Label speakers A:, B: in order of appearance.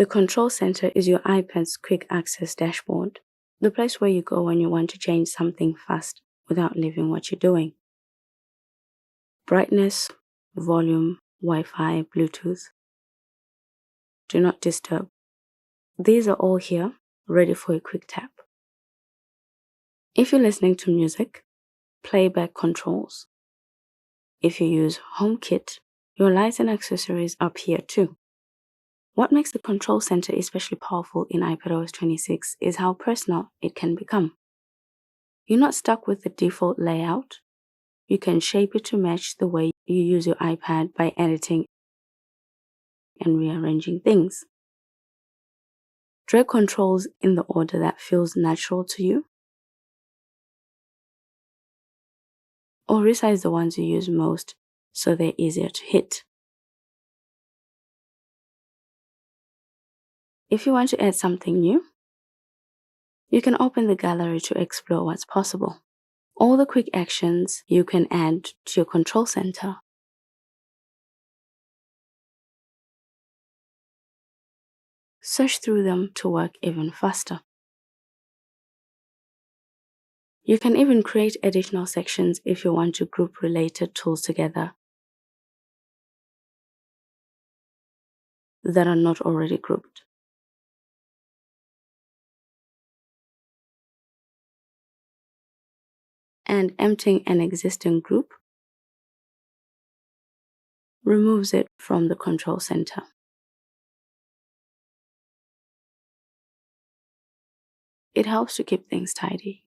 A: The control center is your iPad's quick access dashboard, the place where you go when you want to change something fast without leaving what you're doing. Brightness, volume, Wi-Fi, Bluetooth. Do not disturb. These are all here, ready for a quick tap. If you're listening to music, playback controls. If you use HomeKit, your lights and accessories are up here too. What makes the control center especially powerful in iPadOS 26 is how personal it can become. You're not stuck with the default layout. You can shape it to match the way you use your iPad by editing and rearranging things. Drag controls in the order that feels natural to you, or resize the ones you use most so they're easier to hit. If you want to add something new, you can open the gallery to explore what's possible. All the quick actions you can add to your control center. Search through them to work even faster. You can even create additional sections if you want to group related tools together that are not already grouped. And emptying an existing group removes it from the control center. It helps to keep things tidy.